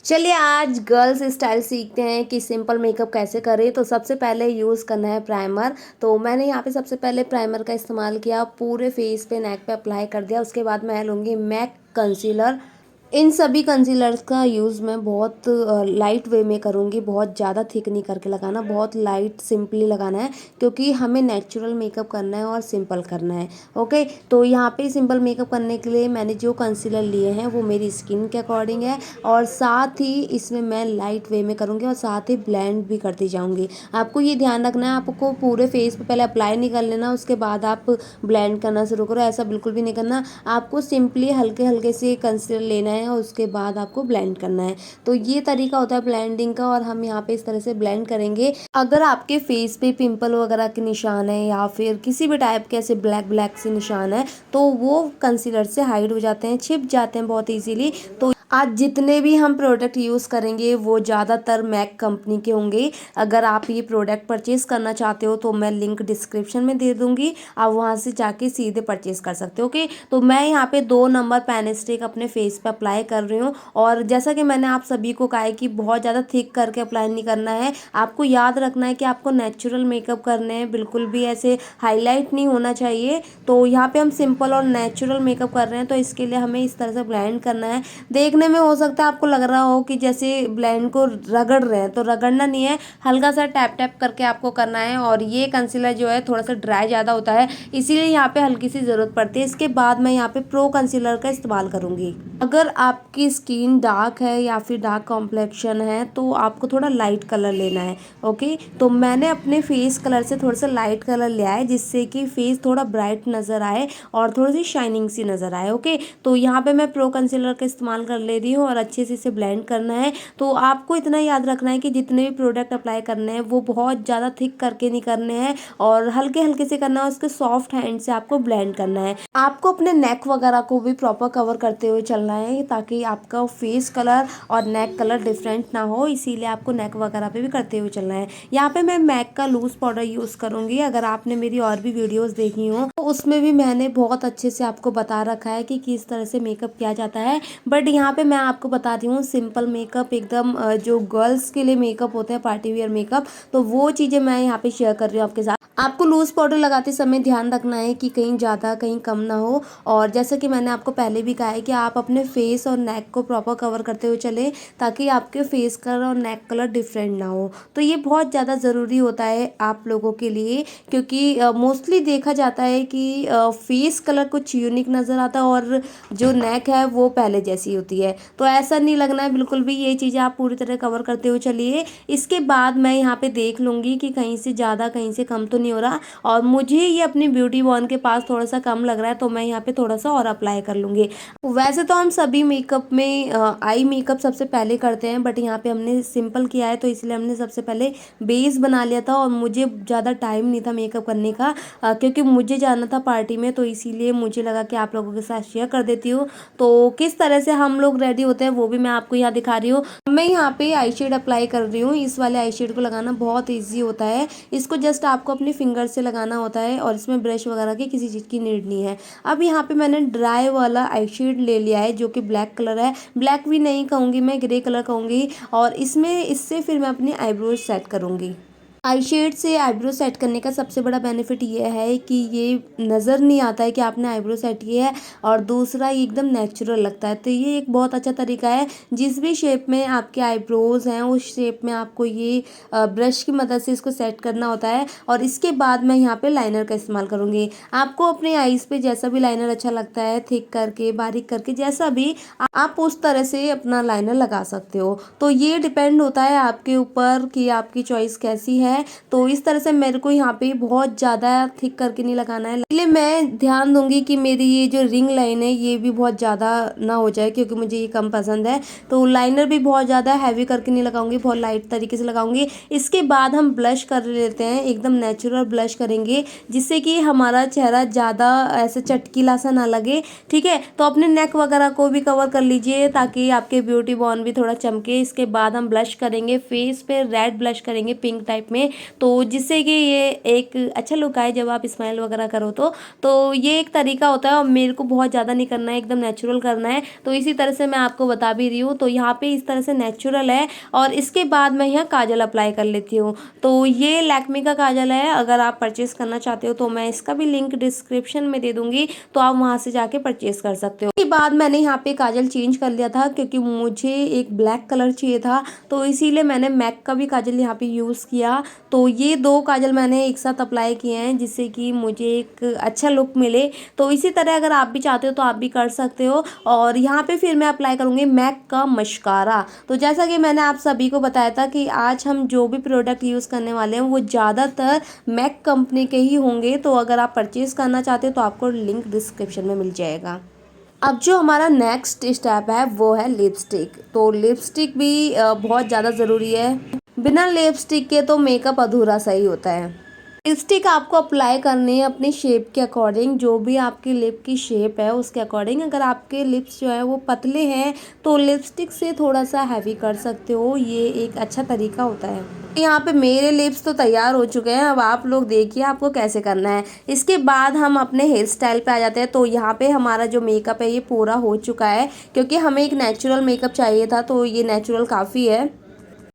चलिए आज girls style सीखते हैं कि सिंपल मेकअप कैसे करें। तो सबसे पहले यूज़ करना है प्राइमर। तो मैंने यहाँ पे सबसे पहले प्राइमर का इस्तेमाल किया, पूरे फेस पे नेक पे अप्लाई कर दिया। उसके बाद मैं लूँगी मैक कंसीलर। इन सभी कंसीलर्स का यूज़ मैं बहुत लाइट वे में करूँगी, बहुत ज़्यादा थिक नहीं करके लगाना, बहुत लाइट सिंपली लगाना है, क्योंकि हमें नेचुरल मेकअप करना है और सिंपल करना है। ओके, तो यहाँ पे सिंपल मेकअप करने के लिए मैंने जो कंसीलर लिए हैं वो मेरी स्किन के अकॉर्डिंग है, और साथ ही इसमें मैं लाइट वे में करूँगी और साथ ही ब्लेंड भी करती जाऊँगी। आपको ये ध्यान रखना है, आपको पूरे फेस पे पहले अप्लाई नहीं कर लेना, उसके बाद आप ब्लेंड करना शुरू करो, ऐसा बिल्कुल भी नहीं करना। आपको सिंपली हल्के हल्के से कंसीलर लेना है और उसके बाद आपको ब्लेंड करना है। तो ये तरीका होता है ब्लेंडिंग का, और हम यहाँ पे इस तरह से ब्लेंड करेंगे। अगर आपके फेस पे पिंपल वगैरह के निशान है या फिर किसी भी टाइप के ऐसे ब्लैक ब्लैक से निशान है, तो वो कंसीलर से हाइड हो जाते हैं, छिप जाते हैं बहुत इजीली। तो आज जितने भी हम प्रोडक्ट यूज़ करेंगे वो ज़्यादातर मैक कंपनी के होंगे। अगर आप ये प्रोडक्ट परचेज़ करना चाहते हो तो मैं लिंक डिस्क्रिप्शन में दे दूँगी, आप वहाँ से जाके सीधे परचेज़ कर सकते हो। ओके, तो मैं यहाँ पे 2 नंबर पेन स्टिक अपने फेस पे अप्लाई कर रही हूँ। और जैसा कि मैंने आप सभी को कहा है कि बहुत ज़्यादा थिक करके अप्लाई नहीं करना है। आपको याद रखना है कि आपको नेचुरल मेकअप करने हैं, बिल्कुल भी ऐसे हाईलाइट नहीं होना चाहिए। तो यहाँ पे हम सिंपल और नेचुरल मेकअप कर रहे हैं, तो इसके लिए हमें इस तरह से ब्लेंड करना है। देखने में हो सकता है आपको लग रहा हो कि जैसे ब्लेंड को रगड़ रहे हैं, तो रगड़ना नहीं है, हल्का सा टैप टैप करके आपको करना है। और ये कंसीलर जो है थोड़ा सा ड्राई ज़्यादा होता है, इसीलिए यहाँ पे हल्की सी ज़रूरत पड़ती है। इसके बाद मैं यहाँ पे प्रो कंसीलर का इस्तेमाल करूँगी। अगर आपकी स्किन डार्क है या फिर डार्क कॉम्प्लेक्शन है तो आपको थोड़ा लाइट कलर लेना है। ओके, तो मैंने अपने फेस कलर से थोड़ा सा लाइट कलर लिया है, जिससे कि फेस थोड़ा ब्राइट नज़र आए और थोड़ी सी शाइनिंग सी नज़र आए। ओके, तो यहाँ पे मैं प्रो कंसीलर का इस्तेमाल कर ले रही हूँ और अच्छे से इसे ब्लेंड करना है। तो आपको इतना याद रखना है कि जितने भी प्रोडक्ट अप्लाई करने हैं वो बहुत ज़्यादा थिक करके नहीं करने हैं और हल्के हल्के से करना है, उसके सॉफ्ट हैंड से आपको ब्लेंड करना है। आपको अपने नेक वगैरह को भी प्रॉपर कवर करते हुए चलना है, ताकि आपका फेस कलर और नेक कलर डिफरेंट ना हो, इसीलिए आपको नेक वगैरह पे भी करते हुए चलना है। यहाँ पे मैं मैक का लूज पाउडर यूज़ करूँगी। अगर आपने मेरी और भी वीडियोस देखी हो तो उसमें भी मैंने बहुत अच्छे से आपको बता रखा है कि किस तरह से मेकअप किया जाता है। बट यहाँ पे मैं आपको बता रही हूँ सिंपल मेकअप, एकदम जो गर्ल्स के लिए मेकअप होते हैं, पार्टी वेयर मेकअप, तो वो चीज़ें मैं यहाँ पे शेयर कर रही हूँ आपके साथ। आपको लूज पाउडर लगाते समय ध्यान रखना है कि कहीं ज़्यादा कहीं कम ना हो। और जैसा कि मैंने आपको पहले भी कहा है कि आप अपने फेस और नेक को प्रॉपर कवर करते हुए चलें, ताकि आपके फेस कलर और नेक कलर डिफरेंट ना हो। तो ये बहुत ज़्यादा ज़रूरी होता है आप लोगों के लिए, क्योंकि मोस्टली देखा जाता है कि फेस कलर कुछ यूनिक नज़र आता है और जो नेक है वो पहले जैसी होती है। तो ऐसा नहीं लगना है बिल्कुल भी, ये चीज़ें आप पूरी तरह कवर करते हुए चलिए। इसके बाद मैं यहाँ पे देख लूँगी कि कहीं से ज़्यादा कहीं से कम तो नहीं हो रहा, और मुझे ये अपनी ब्यूटी बॉन के पास थोड़ा सा कम लग रहा है, तो मैं यहाँ पे थोड़ा सा और अप्लाई कर लूँगी। वैसे तो हम सभी मेकअप में आई मेकअप सबसे पहले करते हैं, बट यहाँ पे हमने सिंपल किया है, तो इसलिए हमने सबसे पहले बेस बना लिया था। और मुझे ज़्यादा टाइम नहीं था मेकअप करने का, क्योंकि मुझे जाना था पार्टी में, तो इसीलिए मुझे लगा कि आप लोगों के साथ शेयर कर देती हूँ। तो किस तरह से हम लोग रेडी होते हैं वो भी मैं आपको यहाँ दिखा रही हूँ। मैं यहाँ पे आई शेड अप्लाई कर रही हूँ। इस वाले आई शेड को लगाना बहुत ईजी होता है। इसको जस्ट आपको अपनी फिंगर से लगाना होता है और इसमें ब्रश वगैरह की किसी चीज़ की नीड नहीं है। अब यहाँ पे मैंने ड्राई वाला आई शेड ले लिया है, जो कि ब्लैक कलर है। ब्लैक भी नहीं कहूँगी मैं, ग्रे कलर कहूँगी। और इससे फिर मैं अपनी आईब्रोज सेट करूँगी। आई शेड से आईब्रो सेट करने का सबसे बड़ा बेनिफिट ये है कि ये नज़र नहीं आता है कि आपने आईब्रो सेट किया है, और दूसरा ये एकदम नेचुरल लगता है। तो ये एक बहुत अच्छा तरीका है। जिस भी शेप में आपके आईब्रोज हैं उस शेप में आपको ये ब्रश की मदद से इसको सेट करना होता है। और इसके बाद मैं यहाँ पे लाइनर का इस्तेमाल करूँगी। आपको अपने आईज़ पे जैसा भी लाइनर अच्छा लगता है, थिक करके बारीक करके, जैसा भी आप उस तरह से अपना लाइनर लगा सकते हो। तो ये डिपेंड होता है आपके ऊपर कि आपकी चॉइस कैसी है। तो इस तरह से मेरे को यहाँ पे बहुत ज़्यादा थिक करके नहीं लगाना है, इसलिए मैं ध्यान दूंगी कि मेरी ये जो रिंग लाइन है ये भी बहुत ज़्यादा ना हो जाए, क्योंकि मुझे ये कम पसंद है। तो लाइनर भी बहुत ज़्यादा हैवी करके नहीं लगाऊंगी, बहुत लाइट तरीके से लगाऊंगी। इसके बाद हम ब्लश कर लेते हैं, एकदम नेचुरल ब्लश करेंगे, जिससे कि हमारा चेहरा ज़्यादा ऐसे चटकीला सा ना लगे। ठीक है, तो अपने नेक वगैरह को भी कवर कर लीजिए ताकि आपके ब्यूटी बॉन भी थोड़ा चमके। इसके बाद हम ब्लश करेंगे, फेस पे रेड ब्लश करेंगे पिंक टाइप में। में, तो जिससे कि ये एक अच्छा लुक आए जब आप स्माइल वगैरह करो तो ये एक तरीका होता है और मेरे को बहुत ज़्यादा नहीं करना है, एकदम नेचुरल करना है। तो इसी तरह से मैं आपको बता भी रही हूँ। तो यहाँ पे इस तरह से नेचुरल है और इसके बाद मैं यहाँ काजल अप्लाई कर लेती हूँ। तो ये लैक्मे का काजल है, अगर आप परचेस करना चाहते हो तो मैं इसका भी लिंक डिस्क्रिप्शन में दे दूँगी, तो आप वहाँ से जाके परचेस कर सकते हो। उसके बाद मैंने यहाँ पे काजल चेंज कर लिया था क्योंकि मुझे एक ब्लैक कलर चाहिए था, तो इसीलिए मैंने मैक का भी काजल यहाँ पे यूज़ किया। तो ये 2 काजल मैंने एक साथ अप्लाई किए हैं जिससे कि मुझे एक अच्छा लुक मिले। तो इसी तरह अगर आप भी चाहते हो तो आप भी कर सकते हो। और यहाँ पे फिर मैं अप्लाई करूँगी मैक का मस्कारा। तो जैसा कि मैंने आप सभी को बताया था कि आज हम जो भी प्रोडक्ट यूज़ करने वाले हैं वो ज़्यादातर मैक कंपनी के ही होंगे। तो अगर आप परचेज़ करना चाहते हो तो आपको लिंक डिस्क्रिप्शन में मिल जाएगा। अब जो हमारा नेक्स्ट स्टेप है वो है लिपस्टिक। तो लिपस्टिक भी बहुत ज़्यादा ज़रूरी है, बिना लिपस्टिक के तो मेकअप अधूरा सा ही होता है। लिपस्टिक आपको अप्लाई करनी है अपनी शेप के अकॉर्डिंग, जो भी आपकी लिप की शेप है उसके अकॉर्डिंग। अगर आपके लिप्स जो है वो पतले हैं तो लिपस्टिक से थोड़ा सा हैवी कर सकते हो, ये एक अच्छा तरीका होता है। यहाँ पे मेरे लिप्स तो तैयार हो चुके हैं, अब आप लोग देखिए आपको कैसे करना है। इसके बाद हम अपने हेयर स्टाइल पे आ जाते हैं। तो यहाँ पे हमारा जो मेकअप है ये पूरा हो चुका है, क्योंकि हमें एक नेचुरल मेकअप चाहिए था तो ये नेचुरल काफ़ी है।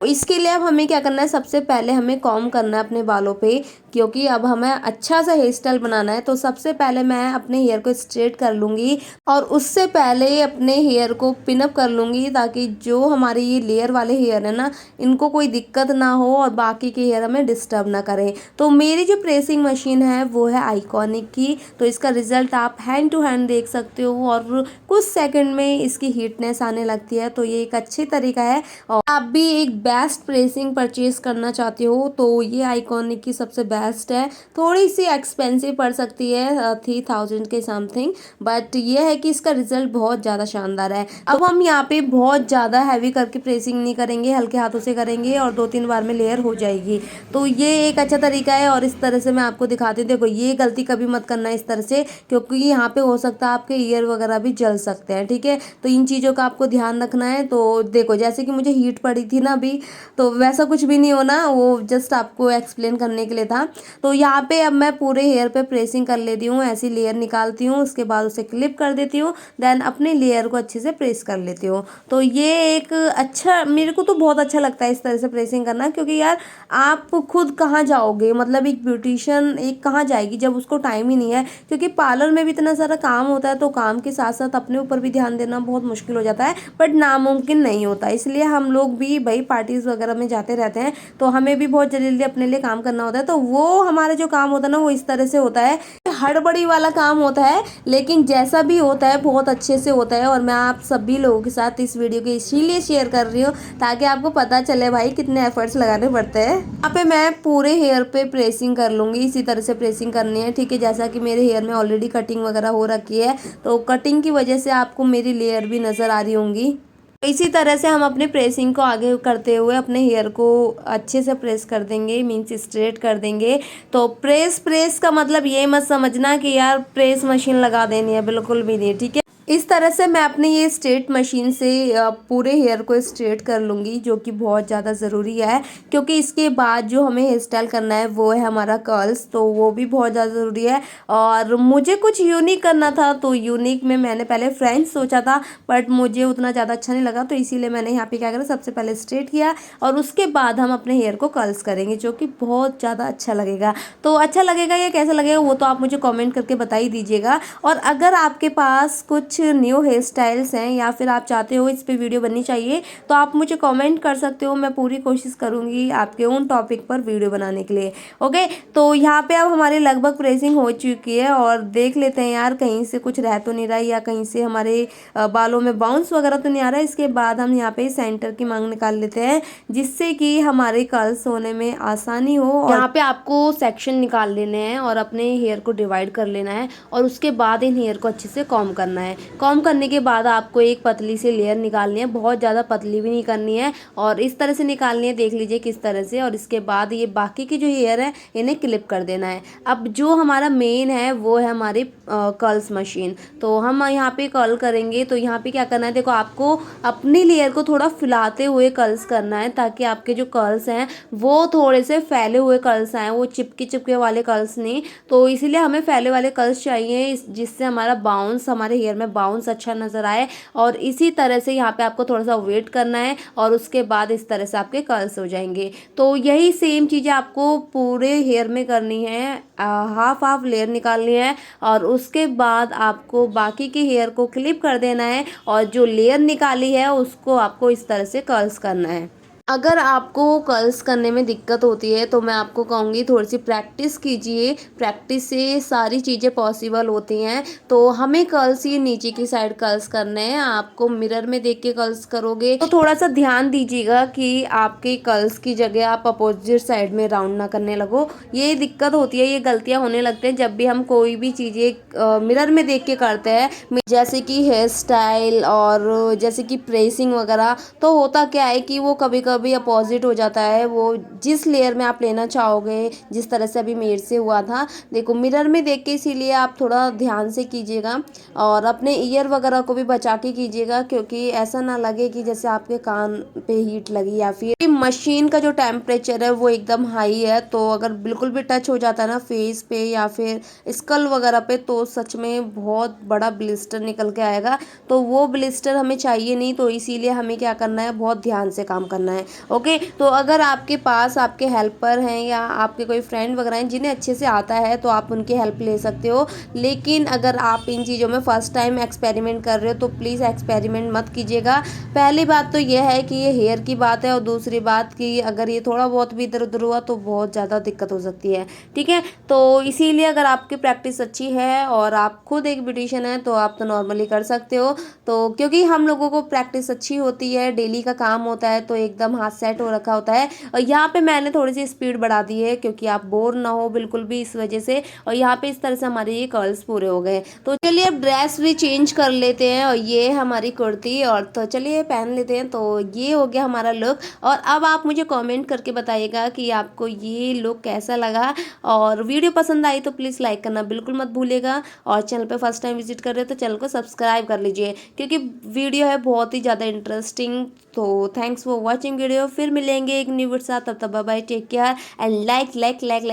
इसके लिए अब हमें क्या करना है, सबसे पहले हमें कॉम्ब करना है अपने बालों पे, क्योंकि अब हमें अच्छा सा हेयर स्टाइल बनाना है। तो सबसे पहले मैं अपने हेयर को स्ट्रेट कर लूँगी और उससे पहले अपने हेयर को पिनअप कर लूँगी, ताकि जो हमारे ये लेयर वाले हेयर है ना, इनको कोई दिक्कत ना हो और बाकी के हेयर हमें डिस्टर्ब ना करें। तो मेरी जो प्रेसिंग मशीन है वो है आइकॉनिक की, तो इसका रिजल्ट आप हैंड टू हैंड देख सकते हो और कुछ सेकंड में इसकी हीटनेस आने लगती है। तो ये एक अच्छी तरीका है। और आप भी एक बेस्ट प्रेसिंग परचेज करना चाहते हो तो ये आइकॉनिक की सबसे बेस्ट है। थोड़ी सी एक्सपेंसिव पड़ सकती है 3000 के समथिंग, बट ये है कि इसका रिजल्ट बहुत ज़्यादा शानदार है। अब हम यहाँ पे बहुत ज़्यादा हैवी करके प्रेसिंग नहीं करेंगे, हल्के हाथों से करेंगे और 2-3 बार में लेयर हो जाएगी। तो ये एक अच्छा तरीका है और इस तरह से मैं आपको दिखाती हूँ। देखो ये गलती कभी मत करना इस तरह से, क्योंकि यहाँ पे हो सकता है आपके ईयर वगैरह भी जल सकते हैं, ठीक है। तो इन चीज़ों का आपको ध्यान रखना है। तो देखो जैसे कि मुझे हीट पड़ी थी ना अभी, तो वैसा कुछ भी नहीं होना, वो जस्ट आपको एक्सप्लेन करने के लिए था। तो यहाँ पे अब मैं पूरे हेयर पे प्रेसिंग कर लेती हूँ, ऐसी लेयर निकालती हूँ, उसके बाद उसे क्लिप कर देती हूँ, देन अपने लेयर को अच्छे से प्रेस कर लेती हूँ। तो ये एक अच्छा, मेरे को तो बहुत अच्छा लगता है इस तरह से प्रेसिंग करना, क्योंकि यार आप खुद कहाँ जाओगे, मतलब एक ब्यूटिशियन एक कहाँ जाएगी जब उसको टाइम ही नहीं है, क्योंकि पार्लर में भी इतना सारा काम होता है। तो काम के साथ साथ अपने ऊपर भी ध्यान देना बहुत मुश्किल हो जाता है, बट नामुमकिन नहीं होता। इसलिए हम लोग भी भाई पार्टीज वगैरह में जाते रहते हैं, तो हमें भी बहुत जल्दी अपने लिए काम करना होता है। तो वो हमारा जो काम होता है ना वो इस तरह से होता है, हड़बड़ी वाला काम होता है, लेकिन जैसा भी होता है बहुत अच्छे से होता है। और मैं आप सभी लोगों के साथ इस वीडियो को इसीलिए शेयर कर रही हूँ ताकि आपको पता चले भाई कितने एफर्ट्स लगाने पड़ते हैं। यहाँ पे मैं पूरे हेयर पे प्रेसिंग कर लूँगी, इसी तरह से प्रेसिंग करनी है, ठीक है। जैसा कि मेरे हेयर में ऑलरेडी कटिंग वगैरह हो रखी है, तो कटिंग की वजह से आपको मेरी लेयर भी नज़र आ रही होंगी। इसी तरह से हम अपने प्रेसिंग को आगे करते हुए अपने हेयर को अच्छे से प्रेस कर देंगे, मीन्स स्ट्रेट कर देंगे। तो प्रेस का मतलब ये मत समझना कि यार प्रेस मशीन लगा देनी है, बिल्कुल भी नहीं, ठीक है। इस तरह से मैं अपनी ये स्ट्रेट मशीन से पूरे हेयर को स्ट्रेट कर लूँगी, जो कि बहुत ज़्यादा ज़रूरी है, क्योंकि इसके बाद जो हमें हेयर स्टाइल करना है वो है हमारा कर्ल्स, तो वो भी बहुत ज़्यादा ज़रूरी है। और मुझे कुछ यूनिक करना था, तो यूनिक में मैंने पहले फ्रेंच सोचा था, बट मुझे उतना ज़्यादा अच्छा नहीं लगा, तो इसीलिए मैंने यहाँ पे क्या करा, सबसे पहले स्ट्रेट किया और उसके बाद हम अपने हेयर को कर्ल्स करेंगे, जो कि बहुत ज़्यादा अच्छा लगेगा। तो अच्छा लगेगा या कैसा लगेगा वो तो आप मुझे कॉमेंट करके बता ही दीजिएगा। और अगर आपके पास कुछ न्यू हेयर स्टाइल्स हैं या फिर आप चाहते हो इस पे वीडियो बननी चाहिए, तो आप मुझे कमेंट कर सकते हो, मैं पूरी कोशिश करूंगी आपके उन टॉपिक पर वीडियो बनाने के लिए। ओके, तो यहाँ पे अब हमारी लगभग प्रेसिंग हो चुकी है और देख लेते हैं यार कहीं से कुछ रह तो नहीं रहा है या कहीं से हमारे बालों में बाउंस वगैरह तो नहीं आ रहा है। इसके बाद हम यहाँ पे सेंटर की मांग निकाल लेते हैं, जिससे कि हमारे कर्ल्स होने में आसानी हो। और यहाँ पे आपको सेक्शन निकाल लेने हैं और अपने हेयर को डिवाइड कर लेना है और उसके बाद इन हेयर को अच्छे से कॉम्ब करना है। कॉम्ब करने के बाद आपको एक पतली सी लेयर निकालनी है, बहुत ज़्यादा पतली भी नहीं करनी है और इस तरह से निकालनी है, देख लीजिए किस तरह से। और इसके बाद ये बाकी की जो हेयर है इन्हें क्लिप कर देना है। अब जो हमारा मेन है वो है हमारी कर्ल्स मशीन। तो हम यहाँ पे कर्ल करेंगे, तो यहाँ पे क्या करना है, देखो आपको अपनी लेयर को थोड़ा फैलाते हुए कर्ल्स करना है ताकि आपके जो कर्ल्स हैं वो थोड़े से फैले हुए कर्ल्स आए, वो चिपके चिपके वाले कर्ल्स नहीं। तो इसीलिए हमें फैले वाले कर्ल्स चाहिए जिससे हमारा बाउंस, हमारे हेयर में बाउंस अच्छा नज़र आए। और इसी तरह से यहाँ पे आपको थोड़ा सा वेट करना है और उसके बाद इस तरह से आपके कर्ल्स हो जाएंगे। तो यही सेम चीज़ें आपको पूरे हेयर में करनी है, हाफ हाफ लेयर निकालनी है और उसके बाद आपको बाकी के हेयर को क्लिप कर देना है और जो लेयर निकाली है उसको आपको इस तरह से कर्ल्स करना है। अगर आपको कर्ल्स करने में दिक्कत होती है तो मैं आपको कहूँगी थोड़ी सी प्रैक्टिस कीजिए, प्रैक्टिस से सारी चीज़ें पॉसिबल होती हैं। तो हमें कर्ल्स ये नीचे की साइड कर्ल्स करने हैं, आपको मिरर में देख के कर्ल्स करोगे तो थोड़ा सा ध्यान दीजिएगा कि आपके कर्ल्स की जगह आप अपोजिट साइड में राउंड ना करने लगो। ये दिक्कत होती है, ये गलतियाँ होने लगते हैं जब भी हम कोई भी चीज़ें मिरर में देख के करते हैं, जैसे कि हेयर स्टाइल और जैसे कि प्रेसिंग वगैरह। तो होता क्या है कि वो कभी कभी अपोजिट हो जाता है, वो जिस लेयर में आप लेना चाहोगे, जिस तरह से अभी मेरे से हुआ था। देखो मिरर में देख के, इसीलिए आप थोड़ा ध्यान से कीजिएगा और अपने ईयर वगैरह को भी बचा के कीजिएगा, क्योंकि ऐसा ना लगे कि जैसे आपके कान पे हीट लगी या फिर मशीन का जो टेम्परेचर है वो एकदम हाई है। तो अगर बिल्कुल भी टच हो जाता है ना फेस पे या फिर स्कल वगैरह पे, तो सच में बहुत बड़ा ब्लिस्टर निकल के आएगा। तो वो ब्लिस्टर हमें चाहिए नहीं, तो इसीलिए हमें क्या करना है, बहुत ध्यान से काम करना है। ओके, तो अगर आपके पास आपके हेल्पर हैं या आपके कोई फ्रेंड वगैरह हैं जिन्हें अच्छे से आता है तो आप उनकी हेल्प ले सकते हो। लेकिन अगर आप इन चीज़ों में फर्स्ट टाइम एक्सपेरिमेंट कर रहे हो तो प्लीज़ एक्सपेरिमेंट मत कीजिएगा। पहली बात तो यह है कि ये हेयर की बात है और दूसरी बात कि अगर ये थोड़ा बहुत भी इधर उधर हुआ तो बहुत ज़्यादा दिक्कत हो सकती है। ठीक है, तो इसीलिए अगर आपकी प्रैक्टिस अच्छी है और आप खुद एक ब्यूटिशियन है तो आप तो नॉर्मली कर सकते हो। तो क्योंकि हम लोगों को प्रैक्टिस अच्छी होती है, डेली का काम होता है, तो एकदम हाथ सेट हो रखा होता है। और यहाँ पे मैंने थोड़ी सी स्पीड बढ़ा दी है क्योंकि आप बोर ना हो बिल्कुल भी इस वजह से। और यहाँ पे इस तरह से हमारे ये कर्ल्स पूरे हो गए। तो चलिए अब ड्रेस भी चेंज कर लेते हैं और ये हमारी कुर्ती, और तो चलिए पहन लेते हैं। तो ये हो गया हमारा लुक। और अब आप मुझे कमेंट करके बताइएगा कि आपको ये लुक कैसा लगा। और वीडियो पसंद आई तो प्लीज़ लाइक करना बिल्कुल मत भूलिएगा। और चैनल पे फर्स्ट टाइम विजिट कर रहे हो तो चैनल को सब्सक्राइब कर लीजिए, क्योंकि वीडियो है बहुत ही ज़्यादा इंटरेस्टिंग। तो थैंक्स फॉर वॉचिंग वीडियो, फिर मिलेंगे एक न्यू वीडियो के साथ। तब तक bye bye, take care and like like like like.